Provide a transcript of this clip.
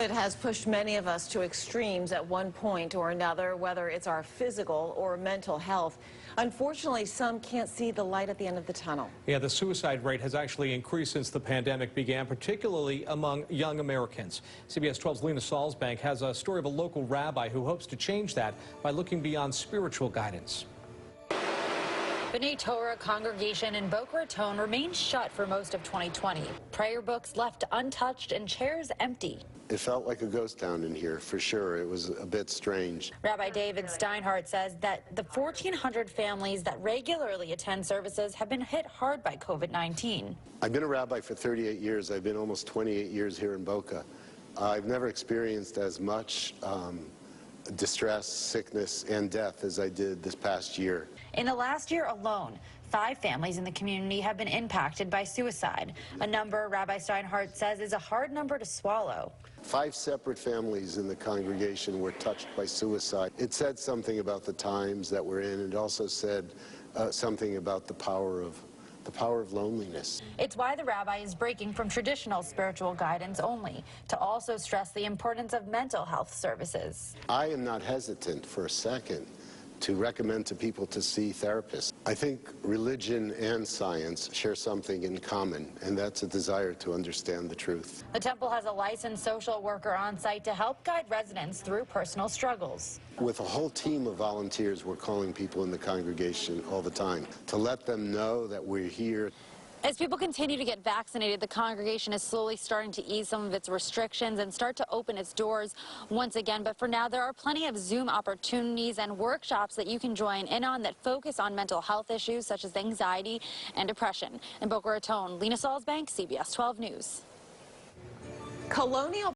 It has pushed many of us to extremes at one point or another, whether it's our physical or mental health. Unfortunately, some can't see the light at the end of the tunnel. Yeah, the suicide rate has actually increased since the pandemic began, particularly among young Americans. CBS 12's Lena Salzbank has a story of a local rabbi who hopes to change that by looking beyond spiritual guidance. B'nai Torah Congregation in Boca Raton remained shut for most of 2020. Prayer books left untouched and chairs empty. It felt like a ghost town in here, for sure. It was a bit strange. Rabbi David Steinhardt says that the 1,400 families that regularly attend services have been hit hard by COVID-19. I've been a rabbi for 38 years. I've been almost 28 years here in Boca. I've never experienced as much distress, sickness, and death as I did this past year. In the last year alone, 5 families in the community have been impacted by suicide, a number Rabbi Steinhardt says is a hard number to swallow. 5 separate families in the congregation were touched by suicide. It said something about the times that we're in. It also said something about the power of loneliness. It's why the rabbi is breaking from traditional spiritual guidance only to also stress the importance of mental health services. I am not hesitant for a second to recommend to people to see therapists. I think religion and science share something in common, and that's a desire to understand the truth. The temple has a licensed social worker on site to help guide residents through personal struggles. With a whole team of volunteers, we're calling people in the congregation all the time to let them know that we're here. As people continue to get vaccinated, the congregation is slowly starting to ease some of its restrictions and start to open its doors once again. But for now, there are plenty of Zoom opportunities and workshops that you can join in on that focus on mental health issues such as anxiety and depression. In Boca Raton, Lena Salzbank, CBS 12 News. Colonial